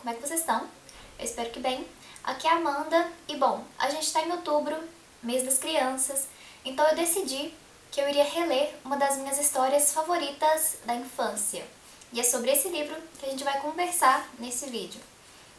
como é que vocês estão? Eu espero que bem. Aqui é a Amanda e bom, a gente está em outubro, mês das crianças, então eu decidi que eu iria reler uma das minhas histórias favoritas da infância. E é sobre esse livro que a gente vai conversar nesse vídeo.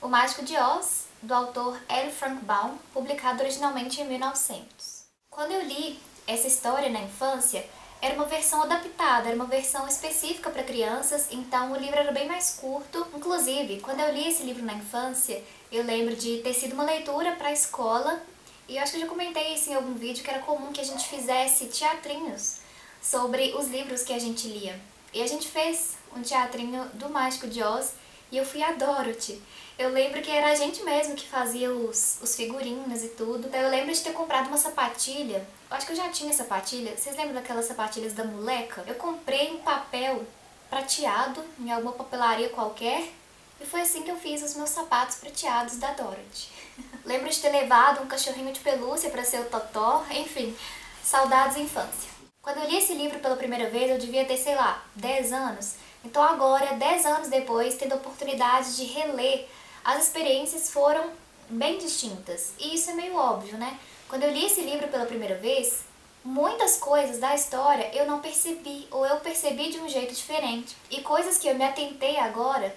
O Mágico de Oz, do autor L. Frank Baum, publicado originalmente em 1900. Quando eu li essa história na infância, era uma versão adaptada, era uma versão específica para crianças, então o livro era bem mais curto. Inclusive, quando eu li esse livro na infância, eu lembro de ter sido uma leitura para a escola, e eu acho que eu já comentei isso em algum vídeo, que era comum que a gente fizesse teatrinhos sobre os livros que a gente lia. E a gente fez um teatrinho do Mágico de Oz, e eu fui a Dorothy. Eu lembro que era a gente mesmo que fazia os figurinos e tudo. Então eu lembro de ter comprado uma sapatilha. Eu acho que eu já tinha sapatilha. Vocês lembram daquelas sapatilhas da moleca? Eu comprei em papel prateado, em alguma papelaria qualquer. E foi assim que eu fiz os meus sapatos prateados da Dorothy. Lembro de ter levado um cachorrinho de pelúcia para ser o Totó. Enfim, saudades da infância. Quando eu li esse livro pela primeira vez, eu devia ter, sei lá, 10 anos. Então agora, 10 anos depois, tendo a oportunidade de reler, as experiências foram bem distintas. E isso é meio óbvio, né? Quando eu li esse livro pela primeira vez, muitas coisas da história eu não percebi, ou eu percebi de um jeito diferente. E coisas que eu me atentei agora,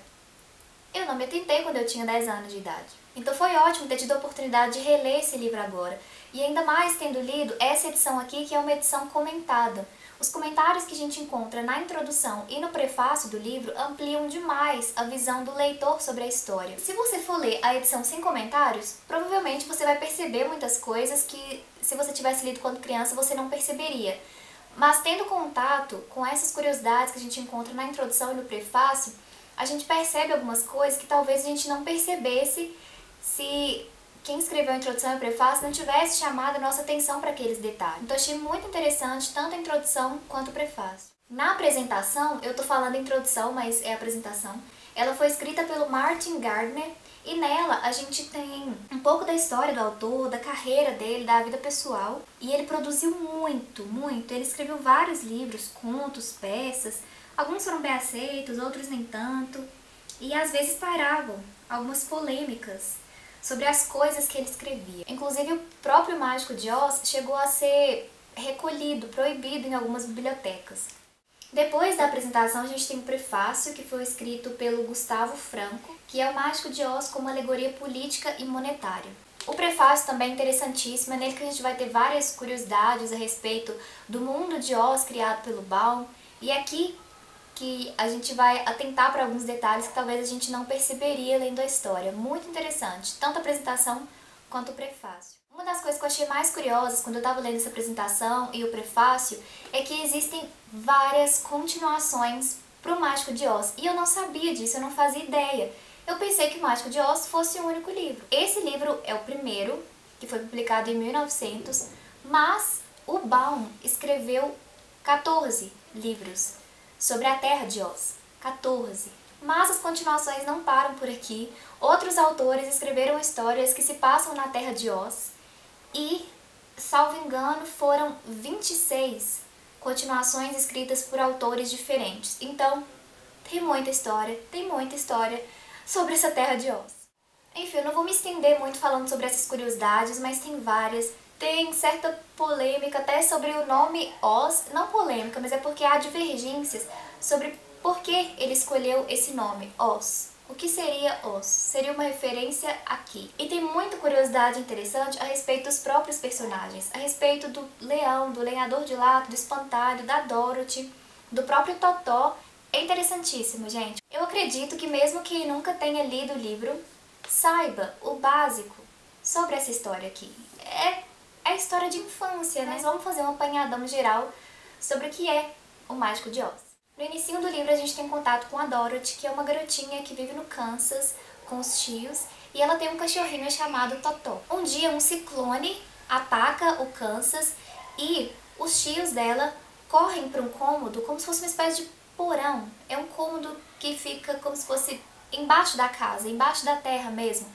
eu não me atentei quando eu tinha 10 anos de idade. Então foi ótimo ter tido a oportunidade de reler esse livro agora. E ainda mais tendo lido essa edição aqui, que é uma edição comentada. Os comentários que a gente encontra na introdução e no prefácio do livro ampliam demais a visão do leitor sobre a história. Se você for ler a edição sem comentários, provavelmente você vai perceber muitas coisas que, se você tivesse lido quando criança, você não perceberia. Mas tendo contato com essas curiosidades que a gente encontra na introdução e no prefácio, a gente percebe algumas coisas que talvez a gente não percebesse se quem escreveu a introdução e o prefácio não tivesse chamado a nossa atenção para aqueles detalhes. Então achei muito interessante tanto a introdução quanto o prefácio. Na apresentação, eu tô falando introdução, mas é apresentação, ela foi escrita pelo Martin Gardner e nela a gente tem um pouco da história do autor, da carreira dele, da vida pessoal. E ele produziu muito, muito. Ele escreveu vários livros, contos, peças. Alguns foram bem aceitos, outros nem tanto. E às vezes pairavam algumas polêmicas sobre as coisas que ele escrevia. Inclusive, o próprio Mágico de Oz chegou a ser recolhido, proibido em algumas bibliotecas. Depois da apresentação, a gente tem um prefácio que foi escrito pelo Gustavo Franco, que é o Mágico de Oz como alegoria política e monetária. O prefácio também é interessantíssimo, é nele que a gente vai ter várias curiosidades a respeito do mundo de Oz criado pelo Baum, e aqui que a gente vai atentar para alguns detalhes que talvez a gente não perceberia lendo a história. Muito interessante, tanto a apresentação quanto o prefácio. Uma das coisas que eu achei mais curiosas quando eu estava lendo essa apresentação e o prefácio é que existem várias continuações para o Mágico de Oz. E eu não sabia disso, eu não fazia ideia. Eu pensei que o Mágico de Oz fosse um único livro. Esse livro é o primeiro, que foi publicado em 1900, mas o Baum escreveu 14 livros sobre a Terra de Oz. 14. Mas as continuações não param por aqui. Outros autores escreveram histórias que se passam na Terra de Oz e, salvo engano, foram 26 continuações escritas por autores diferentes. Então, tem muita história sobre essa Terra de Oz. Enfim, eu não vou me estender muito falando sobre essas curiosidades, mas tem várias. Tem certa polêmica até sobre o nome Oz, não polêmica, mas é porque há divergências sobre por que ele escolheu esse nome, Oz. O que seria Oz? Seria uma referência aqui. E tem muita curiosidade interessante a respeito dos próprios personagens, a respeito do leão, do lenhador de lata, do espantalho, da Dorothy, do próprio Totó. É interessantíssimo, gente. Eu acredito que mesmo quem nunca tenha lido o livro, saiba o básico sobre essa história aqui. É a história de infância, né? Mas vamos fazer um apanhadão geral sobre o que é o Mágico de Oz. No início do livro a gente tem contato com a Dorothy, que é uma garotinha que vive no Kansas com os tios, e ela tem um cachorrinho chamado Totó. Um dia um ciclone ataca o Kansas e os tios dela correm para um cômodo como se fosse uma espécie de porão. É um cômodo que fica como se fosse embaixo da casa, embaixo da terra mesmo,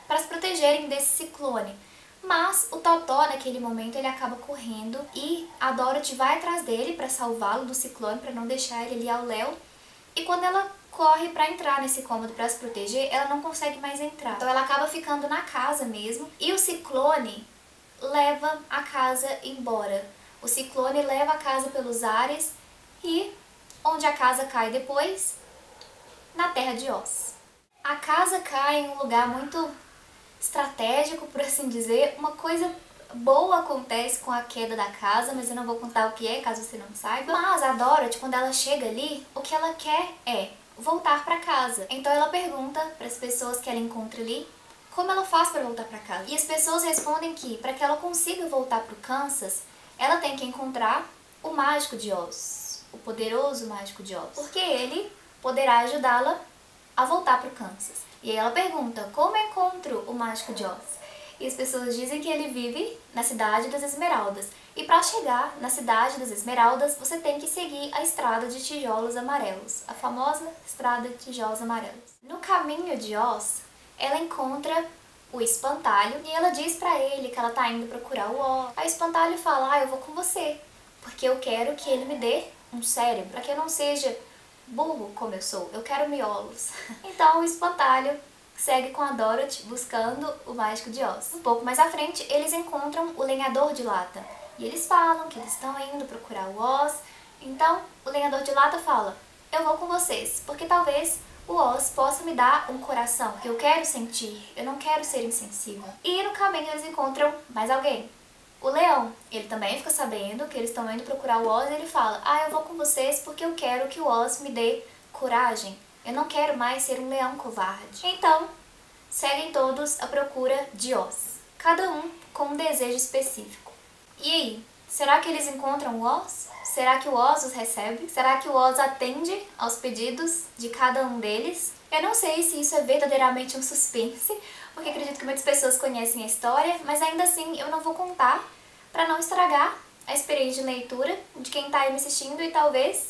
para se protegerem desse ciclone. Mas o Totó, naquele momento, ele acaba correndo e a Dorothy vai atrás dele para salvá-lo do ciclone, para não deixar ele ali ao léu. E quando ela corre pra entrar nesse cômodo pra se proteger, ela não consegue mais entrar. Então ela acaba ficando na casa mesmo e o ciclone leva a casa embora. O ciclone leva a casa pelos ares e onde a casa cai depois? Na Terra de Oz. A casa cai em um lugar muito estratégico, por assim dizer. Uma coisa boa acontece com a queda da casa, mas eu não vou contar o que é, caso você não saiba. Mas a Dorothy, quando ela chega ali, o que ela quer é voltar pra casa. Então ela pergunta para as pessoas que ela encontra ali como ela faz para voltar para casa. E as pessoas respondem que para que ela consiga voltar para o Kansas, ela tem que encontrar o Mágico de Oz, o poderoso Mágico de Oz, porque ele poderá ajudá-la a voltar para o Kansas. E aí ela pergunta, como eu encontro o Mágico de Oz? E as pessoas dizem que ele vive na Cidade das Esmeraldas. E para chegar na Cidade das Esmeraldas, você tem que seguir a Estrada de Tijolos Amarelos, a famosa Estrada de Tijolos Amarelos. No caminho de Oz, ela encontra o Espantalho e ela diz pra ele que ela tá indo procurar o Oz. Aí o Espantalho fala, eu vou com você, porque eu quero que ele me dê um cérebro, para que eu não seja burro como eu sou, eu quero miolos. Então o Espantalho segue com a Dorothy buscando o Mágico de Oz. Um pouco mais à frente, eles encontram o Lenhador de Lata. E eles falam que eles estão indo procurar o Oz. Então o Lenhador de Lata fala, eu vou com vocês, porque talvez o Oz possa me dar um coração que eu quero sentir, eu não quero ser insensível. E no caminho eles encontram mais alguém. O Leão, ele também fica sabendo que eles estão indo procurar o Oz e ele fala, eu vou com vocês porque eu quero que o Oz me dê coragem. Eu não quero mais ser um leão covarde. Então, seguem todos à procura de Oz, cada um com um desejo específico. E aí, será que eles encontram o Oz? Será que o Oz os recebe? Será que o Oz atende aos pedidos de cada um deles? Eu não sei se isso é verdadeiramente um suspense, porque acredito que muitas pessoas conhecem a história, mas ainda assim eu não vou contar para não estragar a experiência de leitura de quem está aí me assistindo e talvez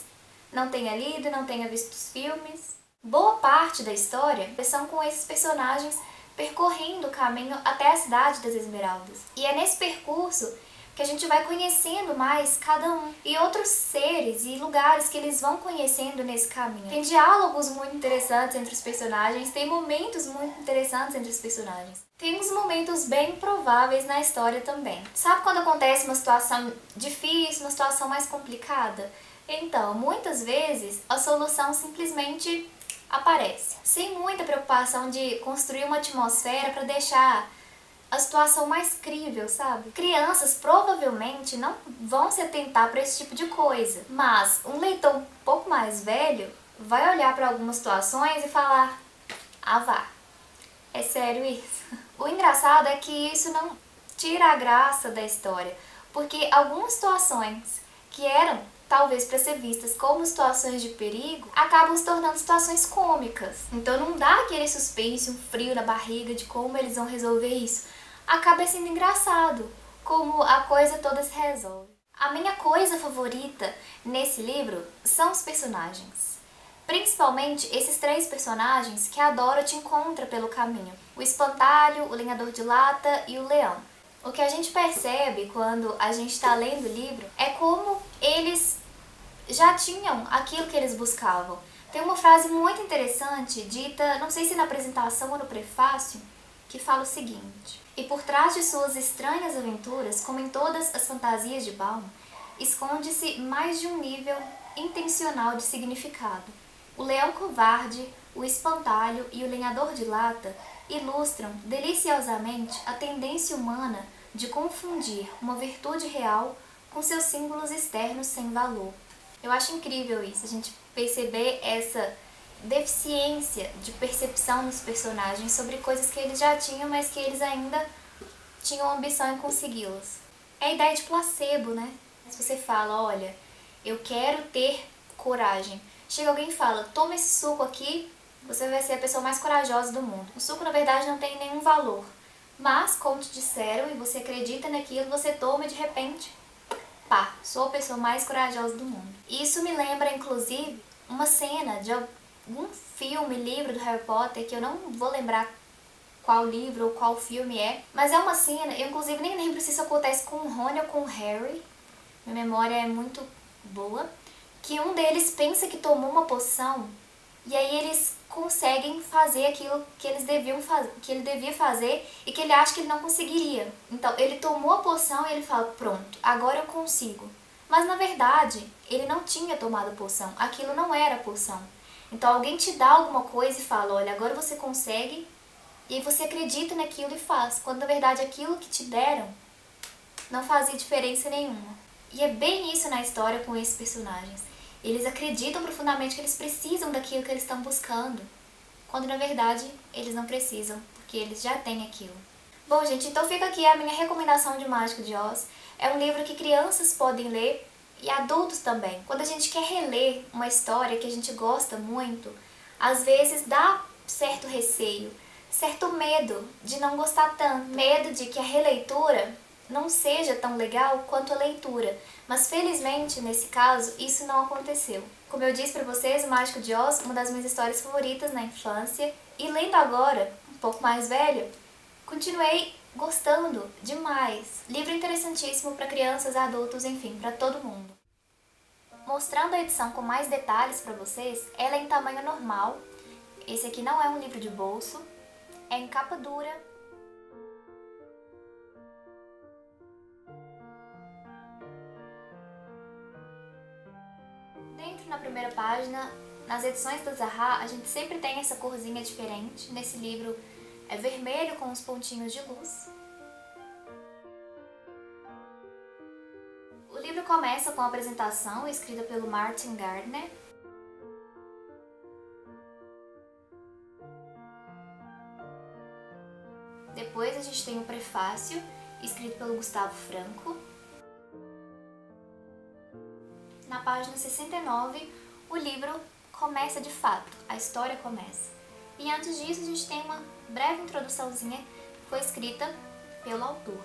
não tenha lido, não tenha visto os filmes. Boa parte da história são com esses personagens percorrendo o caminho até a Cidade das Esmeraldas. E é nesse percurso que a gente vai conhecendo mais cada um e outros seres e lugares que eles vão conhecendo nesse caminho. Tem diálogos muito interessantes entre os personagens, tem momentos muito interessantes entre os personagens. Tem uns momentos bem improváveis na história também. Sabe quando acontece uma situação difícil, uma situação mais complicada? Então, muitas vezes a solução simplesmente aparece, sem muita preocupação de construir uma atmosfera para deixar a situação mais crível, sabe? Crianças provavelmente não vão se atentar para esse tipo de coisa, mas um leitor um pouco mais velho vai olhar para algumas situações e falar, vá, é sério isso? O engraçado é que isso não tira a graça da história, porque algumas situações que eram talvez para ser vistas como situações de perigo, acabam se tornando situações cômicas. Então não dá aquele suspense, um frio na barriga de como eles vão resolver isso. Acaba sendo engraçado, como a coisa toda se resolve. A minha coisa favorita nesse livro são os personagens. Principalmente esses 3 personagens que a Dorothy encontra pelo caminho. O Espantalho, o Lenhador de Lata e o Leão. O que a gente percebe quando a gente está lendo o livro é como eles já tinham aquilo que eles buscavam. Tem uma frase muito interessante, dita, não sei se na apresentação ou no prefácio, que fala o seguinte: e por trás de suas estranhas aventuras, como em todas as fantasias de Baum, esconde-se mais de um nível intencional de significado. O leão covarde, o espantalho e o lenhador de lata ilustram deliciosamente a tendência humana de confundir uma virtude real com seus símbolos externos sem valor. Eu acho incrível isso, a gente perceber essa deficiência de percepção nos personagens sobre coisas que eles já tinham, mas que eles ainda tinham ambição em consegui-las. É a ideia de placebo, né? Se você fala, olha, eu quero ter coragem. Chega alguém e fala, toma esse suco aqui, você vai ser a pessoa mais corajosa do mundo. O suco, na verdade, não tem nenhum valor. Mas, como te disseram, e você acredita naquilo, você toma e de repente, pá, sou a pessoa mais corajosa do mundo. Isso me lembra, inclusive, uma cena de algum filme, livro do Harry Potter, que eu não vou lembrar qual livro ou qual filme é, mas é uma cena, eu inclusive nem lembro se isso acontece com o Rony ou com o Harry, minha memória é muito boa, que um deles pensa que tomou uma poção E aí eles conseguem fazer aquilo que que ele devia fazer e que ele acha que ele não conseguiria. Então ele tomou a poção e ele fala, pronto, agora eu consigo. Mas na verdade ele não tinha tomado a poção, aquilo não era a poção. Então alguém te dá alguma coisa e fala, olha, agora você consegue, e aí você acredita naquilo e faz, quando na verdade aquilo que te deram não fazia diferença nenhuma. E é bem isso na história com esses personagens. Eles acreditam profundamente que eles precisam daquilo que eles estão buscando, quando na verdade eles não precisam, porque eles já têm aquilo. Bom, gente, então fica aqui a minha recomendação de O Mágico de Oz. É um livro que crianças podem ler e adultos também. Quando a gente quer reler uma história que a gente gosta muito, às vezes dá certo receio, certo medo de não gostar tanto, medo de que a releitura não seja tão legal quanto a leitura. Mas felizmente, nesse caso, isso não aconteceu. Como eu disse pra vocês, O Mágico de Oz, uma das minhas histórias favoritas na infância, e lendo agora, um pouco mais velho, continuei gostando demais. Livro interessantíssimo para crianças, adultos, enfim, para todo mundo. Mostrando a edição com mais detalhes para vocês, ela é em tamanho normal. Esse aqui não é um livro de bolso, é em capa dura. Dentro, na primeira página, nas edições da Zahra, a gente sempre tem essa corzinha diferente. Nesse livro é vermelho com uns pontinhos de luz. O livro começa com a apresentação escrita pelo Martin Gardner. Depois a gente tem o prefácio, escrito pelo Gustavo Franco. Na página 69, o livro começa de fato, a história começa. E antes disso, a gente tem uma breve introduçãozinha que foi escrita pelo autor.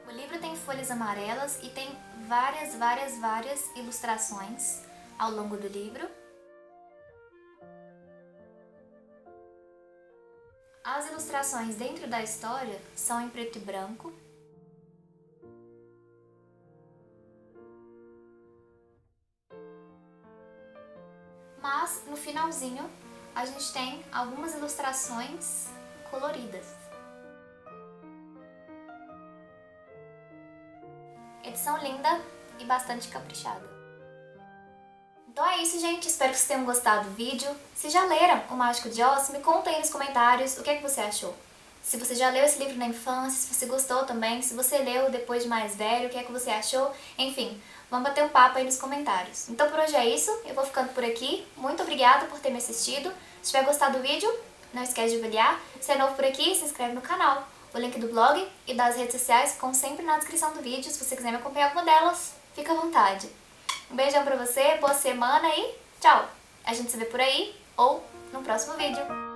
O livro tem folhas amarelas e tem várias ilustrações ao longo do livro. As ilustrações dentro da história são em preto e branco. Mas no finalzinho a gente tem algumas ilustrações coloridas. Edição linda e bastante caprichada. Então é isso, gente. Espero que vocês tenham gostado do vídeo. Se já leram O Mágico de Oz, me conta aí nos comentários o que é que você achou. Se você já leu esse livro na infância, se você gostou também, se você leu depois de mais velho, o que é que você achou. Enfim, vamos bater um papo aí nos comentários. Então por hoje é isso, eu vou ficando por aqui. Muito obrigada por ter me assistido. Se tiver gostado do vídeo, não esquece de avaliar. Se é novo por aqui, se inscreve no canal. O link do blog e das redes sociais ficam sempre na descrição do vídeo. Se você quiser me acompanhar alguma delas, fica à vontade. Um beijão pra você, boa semana e tchau! A gente se vê por aí ou no próximo vídeo.